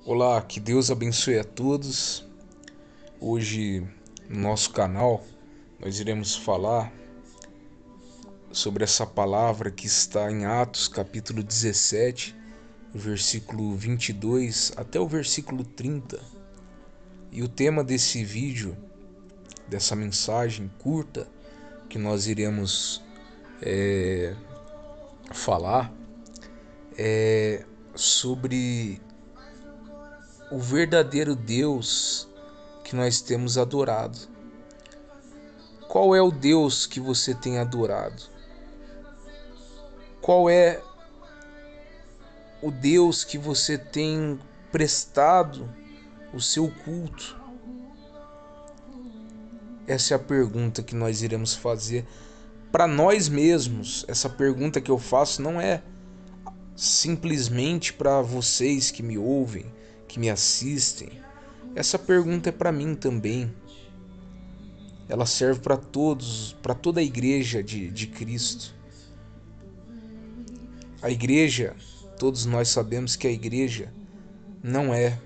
Olá, que Deus abençoe a todos. Hoje, no nosso canal, nós iremos falar sobre essa palavra que está em Atos, capítulo 17, versículo 22 até o versículo 30. E o tema desse vídeo, dessa mensagem curta que nós iremos falar, é sobre o verdadeiro Deus que nós temos adorado. Qual é o Deus que você tem adorado? Qual é o Deus que você tem prestado o seu culto? Essa é a pergunta que nós iremos fazer para nós mesmos. Essa pergunta que eu faço não é simplesmente para vocês que me ouvem, que me assistem. Essa pergunta é para mim também. Ela serve para todos, para toda a igreja de Cristo. A igreja, todos nós sabemos que a igreja não é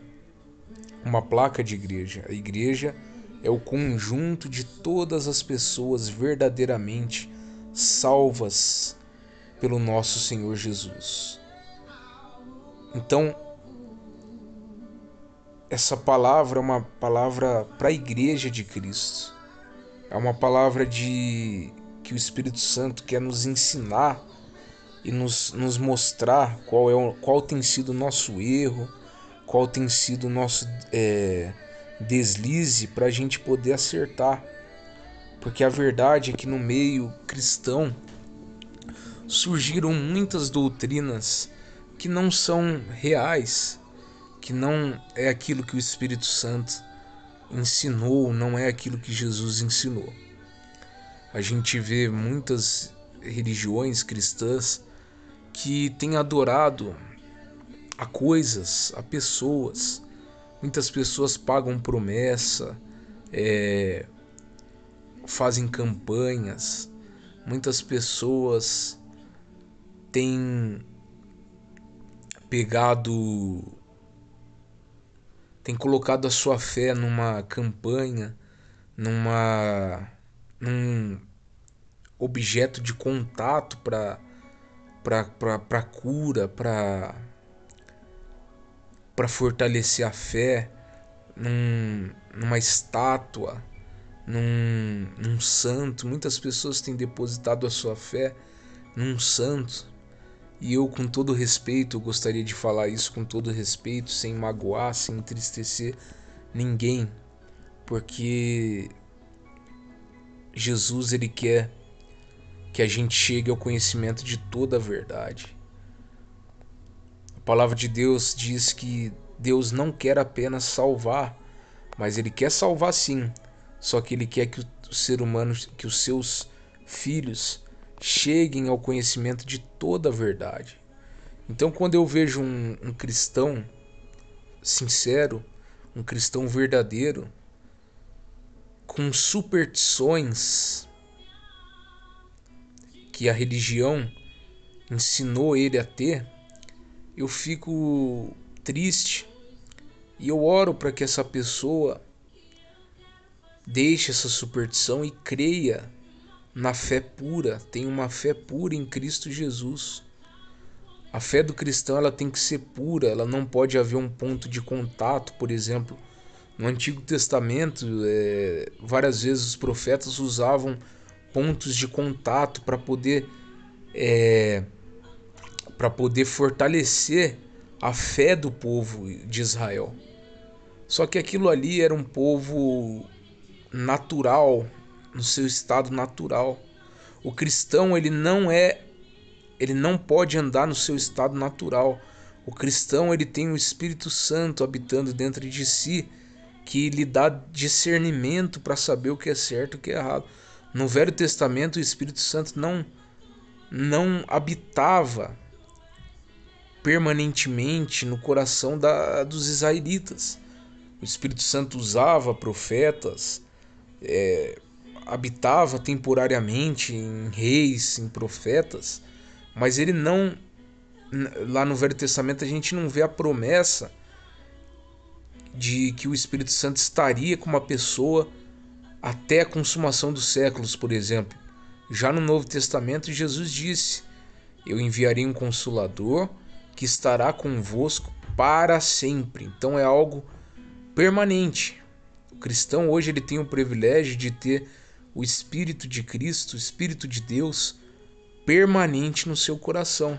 uma placa de igreja. A igreja é o conjunto de todas as pessoas verdadeiramente salvas pelo nosso Senhor Jesus. Então, essa palavra é uma palavra para a igreja de Cristo. É uma palavra que o Espírito Santo quer nos ensinar e nos mostrar qual tem sido o nosso erro, qual tem sido o nosso deslize para a gente poder acertar. Porque a verdade é que no meio cristão surgiram muitas doutrinas que não são reais, que não é aquilo que o Espírito Santo ensinou, não é aquilo que Jesus ensinou. A gente vê muitas religiões cristãs que têm adorado a coisas, a pessoas. Muitas pessoas pagam promessa, fazem campanhas. Muitas pessoas têm pegado, têm colocado a sua fé numa campanha, num objeto de contato para cura, para fortalecer a fé, numa estátua, num santo. Muitas pessoas têm depositado a sua fé num santo. E eu, com todo respeito, eu gostaria de falar isso com todo respeito, sem magoar, sem entristecer ninguém, porque Jesus, ele quer que a gente chegue ao conhecimento de toda a verdade. A palavra de Deus diz que Deus não quer apenas salvar, mas ele quer salvar sim, só que ele quer que o ser humano, que os seus filhos cheguem ao conhecimento de toda a verdade. Então, quando eu vejo um cristão sincero, um cristão verdadeiro, com superstições que a religião ensinou ele a ter, eu fico triste e eu oro para que essa pessoa deixe essa superstição e creia na fé pura, tenha uma fé pura em Cristo Jesus. A fé do cristão, ela tem que ser pura, ela não pode haver um ponto de contato. Por exemplo, no Antigo Testamento, várias vezes os profetas usavam pontos de contato para poder fortalecer a fé do povo de Israel. Só que aquilo ali era um povo natural, no seu estado natural. O cristão, ele não pode andar no seu estado natural. O cristão, ele tem o Espírito Santo habitando dentro de si, que lhe dá discernimento para saber o que é certo e o que é errado. No Velho Testamento, o Espírito Santo não habitava permanentemente no coração dos israelitas. O Espírito Santo usava profetas, habitava temporariamente em reis, em profetas, mas ele não. Lá no Velho Testamento a gente não vê a promessa de que o Espírito Santo estaria com uma pessoa até a consumação dos séculos, por exemplo. Já no Novo Testamento, Jesus disse: eu enviarei um Consolador que estará convosco para sempre. Então é algo permanente. O cristão hoje ele tem o privilégio de ter o Espírito de Cristo, o Espírito de Deus, permanente no seu coração.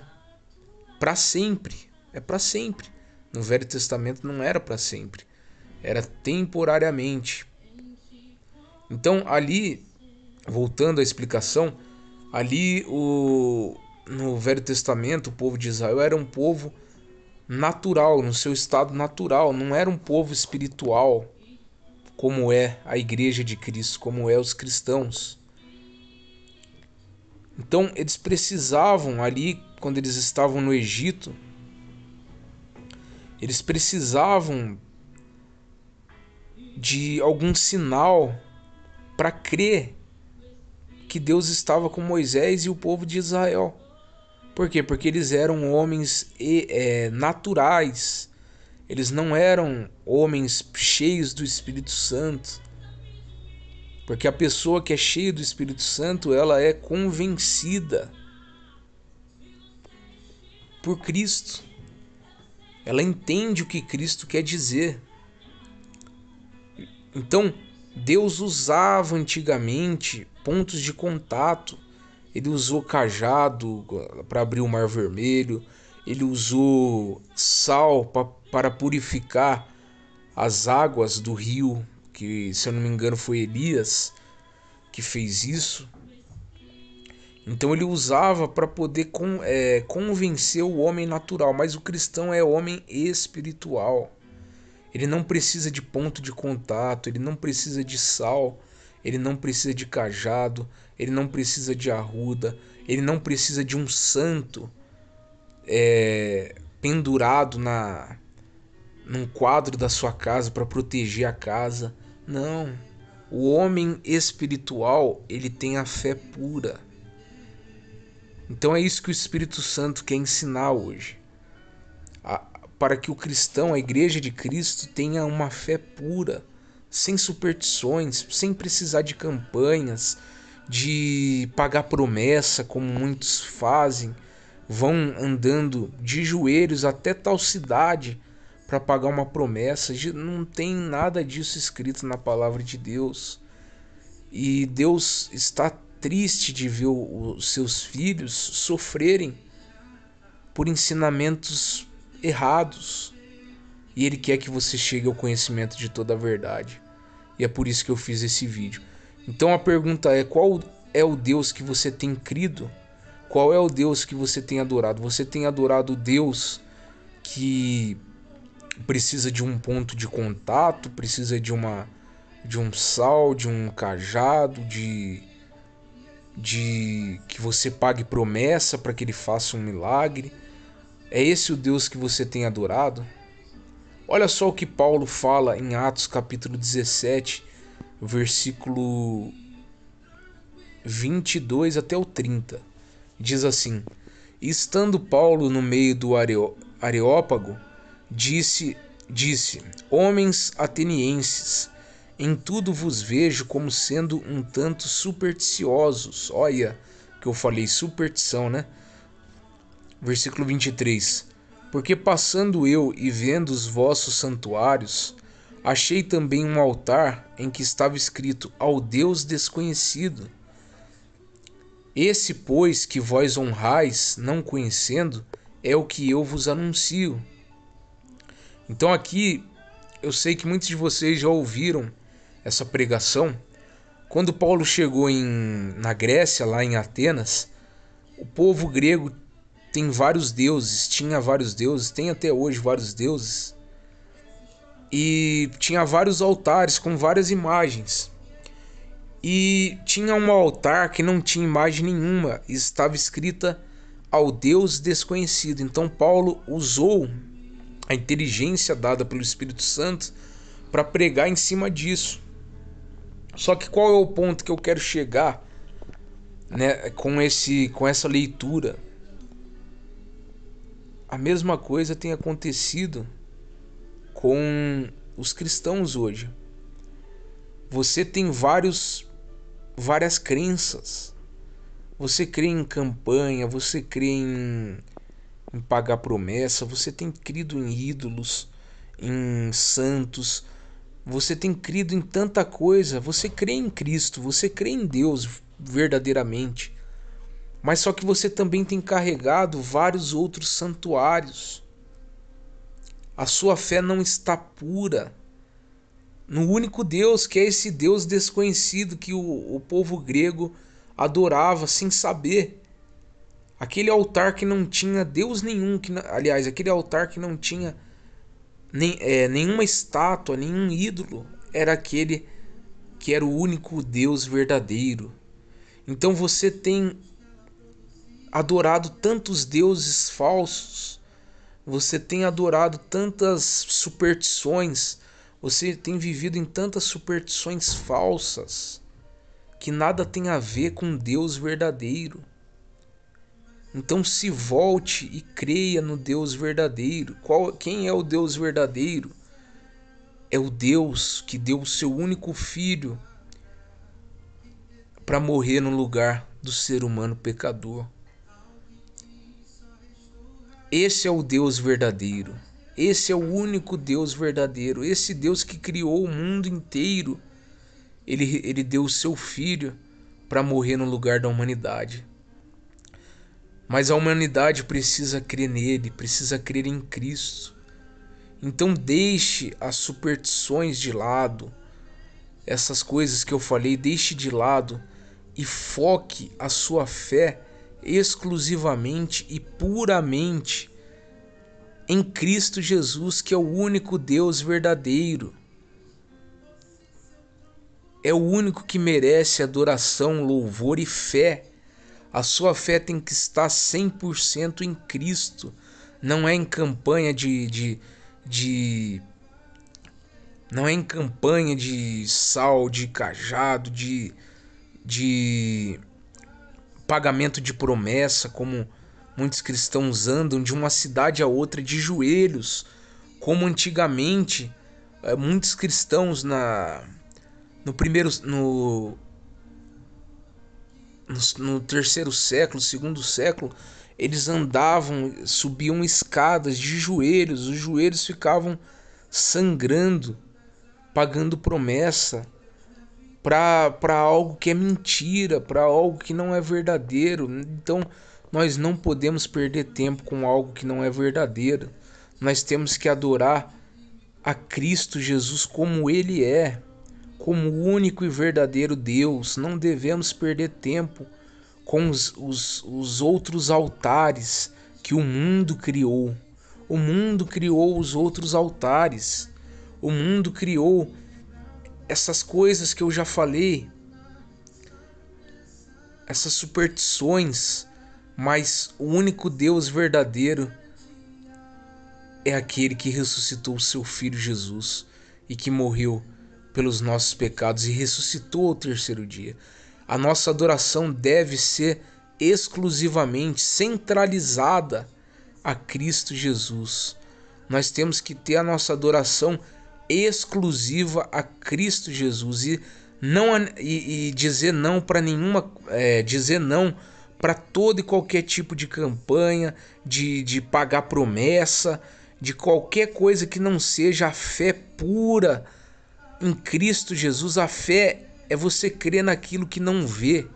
Para sempre. É para sempre. No Velho Testamento não era para sempre. Era temporariamente. Então ali, voltando à explicação, ali no Velho Testamento o povo de Israel era um povo natural, no seu estado natural, não era um povo espiritual como é a Igreja de Cristo, como é os cristãos. Então eles precisavam ali, quando eles estavam no Egito, eles precisavam de algum sinal para crer que Deus estava com Moisés e o povo de Israel. Por quê? Porque eles eram homens naturais. Eles não eram homens cheios do Espírito Santo. Porque a pessoa que é cheia do Espírito Santo, ela é convencida por Cristo. Ela entende o que Cristo quer dizer. Então, Deus usava antigamente pontos de contato. Ele usou cajado para abrir o Mar Vermelho. Ele usou sal para purificar as águas do rio, que, se eu não me engano, foi Elias que fez isso. Então ele usava para poder convencer o homem natural, mas o cristão é homem espiritual. Ele não precisa de ponto de contato, ele não precisa de sal, ele não precisa de cajado, ele não precisa de arruda, ele não precisa de um santo pendurado num quadro da sua casa para proteger a casa. Não. O homem espiritual, ele tem a fé pura. Então é isso que o Espírito Santo quer ensinar hoje. Para que o cristão, a Igreja de Cristo, tenha uma fé pura, sem superstições, sem precisar de campanhas, de pagar promessa, como muitos fazem. Vão andando de joelhos até tal cidade para pagar uma promessa. Não tem nada disso escrito na palavra de Deus. E Deus está triste de ver os seus filhos sofrerem por ensinamentos errados. E Ele quer que você chegue ao conhecimento de toda a verdade. E é por isso que eu fiz esse vídeo. Então a pergunta é: qual é o Deus que você tem crido? Qual é o Deus que você tem adorado? Você tem adorado o Deus que precisa de um ponto de contato, precisa de um sal, de um cajado, de que você pague promessa para que ele faça um milagre? É esse o Deus que você tem adorado? Olha só o que Paulo fala em Atos capítulo 17, versículo 22 até o 30. Diz assim: estando Paulo no meio do Areópago, disse: homens atenienses, em tudo vos vejo como sendo um tanto supersticiosos. Olha que eu falei, superstição, né? Versículo 23. Porque passando eu e vendo os vossos santuários, achei também um altar em que estava escrito: ao Deus desconhecido. Esse, pois, que vós honrais, não conhecendo, é o que eu vos anuncio. Então aqui, eu sei que muitos de vocês já ouviram essa pregação. Quando Paulo chegou na Grécia, lá em Atenas, o povo grego tem vários deuses, tinha vários deuses, tem até hoje vários deuses. E tinha vários altares com várias imagens. E tinha um altar que não tinha imagem nenhuma, e estava escrita: ao Deus desconhecido. Então Paulo usou a inteligência dada pelo Espírito Santo para pregar em cima disso. Só que qual é o ponto que eu quero chegar, né, com essa leitura? A mesma coisa tem acontecido com os cristãos hoje. Você tem várias crenças. Você crê em campanha, você crê em pagar promessa, você tem crido em ídolos, em santos, você tem crido em tanta coisa, você crê em Cristo, você crê em Deus verdadeiramente, mas só que você também tem carregado vários outros santuários. A sua fé não está pura no único Deus, que é esse Deus desconhecido que o povo grego adorava sem saber. Aquele altar que não tinha Deus nenhum, aliás, aquele altar que não tinha nenhuma estátua, nenhum ídolo, era aquele que era o único Deus verdadeiro. Então você tem adorado tantos deuses falsos, você tem adorado tantas superstições, você tem vivido em tantas superstições falsas que nada tem a ver com Deus verdadeiro. Então se volte e creia no Deus verdadeiro. Quem é o Deus verdadeiro? É o Deus que deu o seu único filho para morrer no lugar do ser humano pecador. Esse é o Deus verdadeiro. Esse é o único Deus verdadeiro. Esse Deus que criou o mundo inteiro. Ele deu o seu filho para morrer no lugar da humanidade. Mas a humanidade precisa crer nele, precisa crer em Cristo. Então deixe as superstições de lado, essas coisas que eu falei, deixe de lado e foque a sua fé exclusivamente e puramente em Cristo Jesus, que é o único Deus verdadeiro. É o único que merece adoração, louvor e fé. A sua fé tem que estar 100% em Cristo. Não é em campanha não é em campanha de sal, de cajado, de pagamento de promessa, como muitos cristãos andam de uma cidade a outra de joelhos, como antigamente muitos cristãos no terceiro século, segundo século, eles andavam, subiam escadas de joelhos, os joelhos ficavam sangrando, pagando promessa para algo que é mentira, para algo que não é verdadeiro. Então, nós não podemos perder tempo com algo que não é verdadeiro. Nós temos que adorar a Cristo Jesus como Ele é, como o único e verdadeiro Deus. Não devemos perder tempo com os outros altares que o mundo criou. O mundo criou os outros altares. O mundo criou essas coisas que eu já falei, essas superstições, mas o único Deus verdadeiro é aquele que ressuscitou o seu Filho Jesus e que morreu pelos nossos pecados e ressuscitou ao terceiro dia. A nossa adoração deve ser exclusivamente centralizada a Cristo Jesus. Nós temos que ter a nossa adoração exclusiva a Cristo Jesus e dizer não para dizer não para todo e qualquer tipo de campanha, de pagar promessa, de qualquer coisa que não seja a fé pura em Cristo Jesus. A fé é você crer naquilo que não vê.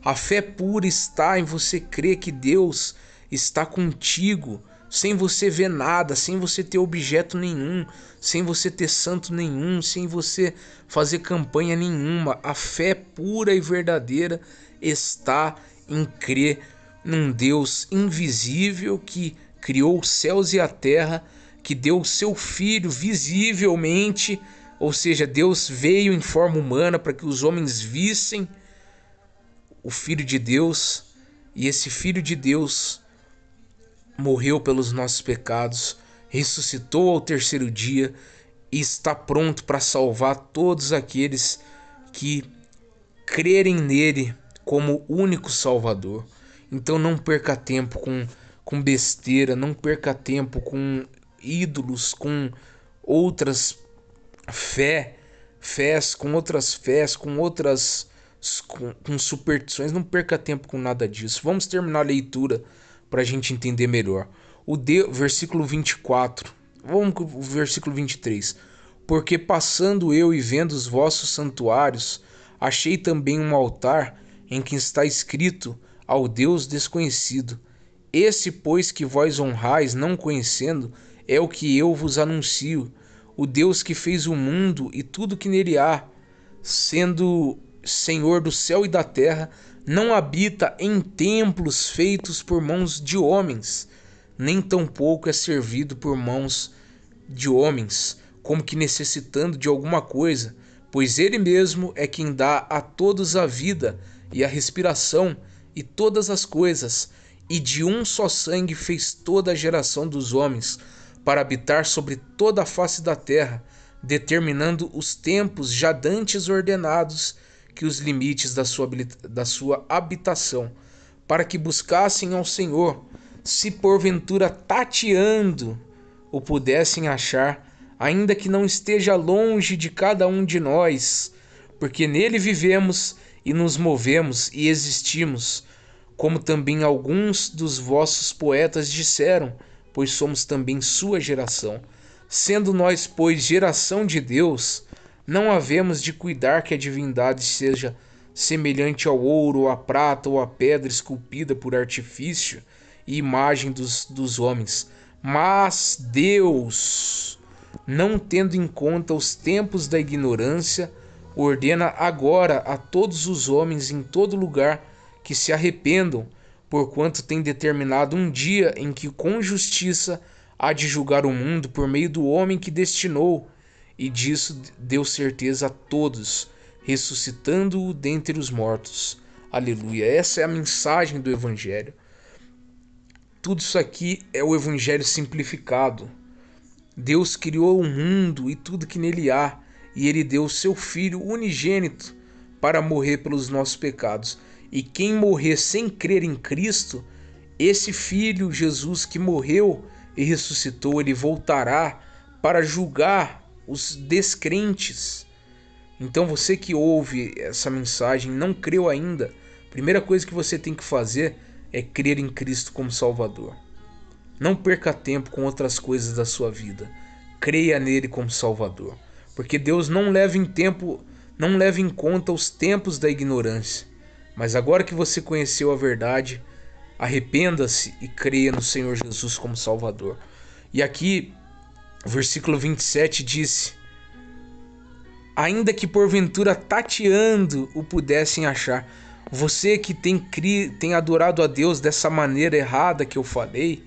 A fé pura está em você crer que Deus está contigo, sem você ver nada, sem você ter objeto nenhum, sem você ter santo nenhum, sem você fazer campanha nenhuma. A fé pura e verdadeira está em crer num Deus invisível que criou os céus e a terra, que deu o seu Filho visivelmente, ou seja, Deus veio em forma humana para que os homens vissem o Filho de Deus, e esse Filho de Deus morreu pelos nossos pecados, ressuscitou ao terceiro dia e está pronto para salvar todos aqueles que crerem nele como único Salvador. Então não perca tempo com besteira, não perca tempo com ídolos, com outras fé, fés, com superstições. Não perca tempo com nada disso. Vamos terminar a leitura para a gente entender melhor. Versículo 24. Vamos com o versículo 23. Porque passando eu e vendo os vossos santuários, achei também um altar em que está escrito ao Deus desconhecido. Esse, pois, que vós honrais, não conhecendo, é o que eu vos anuncio, o Deus que fez o mundo e tudo que nele há, sendo Senhor do céu e da terra, não habita em templos feitos por mãos de homens, nem tampouco é servido por mãos de homens, como que necessitando de alguma coisa, pois ele mesmo é quem dá a todos a vida e a respiração e todas as coisas, e de um só sangue fez toda a geração dos homens, para habitar sobre toda a face da terra, determinando os tempos já dantes ordenados, que os limites da sua habitação, para que buscassem ao Senhor, se porventura tateando o pudessem achar, ainda que não esteja longe de cada um de nós, porque nele vivemos e nos movemos e existimos, como também alguns dos vossos poetas disseram, pois somos também sua geração. Sendo nós, pois, geração de Deus, não havemos de cuidar que a divindade seja semelhante ao ouro, ou à prata, ou à pedra esculpida por artifício e imagem dos homens. Mas Deus, não tendo em conta os tempos da ignorância, ordena agora a todos os homens em todo lugar que se arrependam, porquanto tem determinado um dia em que com justiça há de julgar o mundo por meio do homem que destinou, e disso deu certeza a todos, ressuscitando-o dentre os mortos. Aleluia. Essa é a mensagem do Evangelho. Tudo isso aqui é o Evangelho simplificado. Deus criou o mundo e tudo que nele há, e ele deu o seu Filho unigênito para morrer pelos nossos pecados. E quem morrer sem crer em Cristo, esse Filho, Jesus, que morreu e ressuscitou, ele voltará para julgar os descrentes. Então você que ouve essa mensagem e não creu ainda, a primeira coisa que você tem que fazer é crer em Cristo como Salvador. Não perca tempo com outras coisas da sua vida. Creia nele como Salvador, porque Deus não leva em conta os tempos da ignorância. Mas agora que você conheceu a verdade, arrependa-se e creia no Senhor Jesus como Salvador. E aqui, versículo 27 diz: ainda que porventura tateando o pudessem achar. Você que tem adorado a Deus dessa maneira errada que eu falei,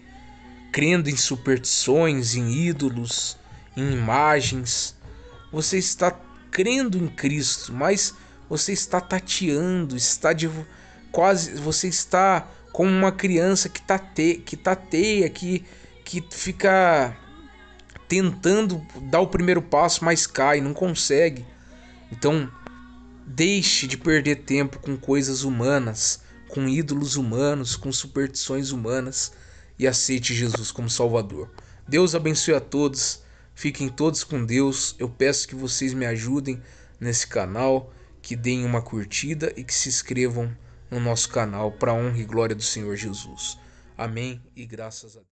crendo em superstições, em ídolos, em imagens, você está crendo em Cristo, mas você está tateando, você está como uma criança que tateia, que fica tentando dar o primeiro passo, mas cai, não consegue. Então, deixe de perder tempo com coisas humanas, com ídolos humanos, com superstições humanas, e aceite Jesus como Salvador. Deus abençoe a todos, fiquem todos com Deus. Eu peço que vocês me ajudem nesse canal, que deem uma curtida e que se inscrevam no nosso canal, para a honra e glória do Senhor Jesus. Amém e graças a Deus.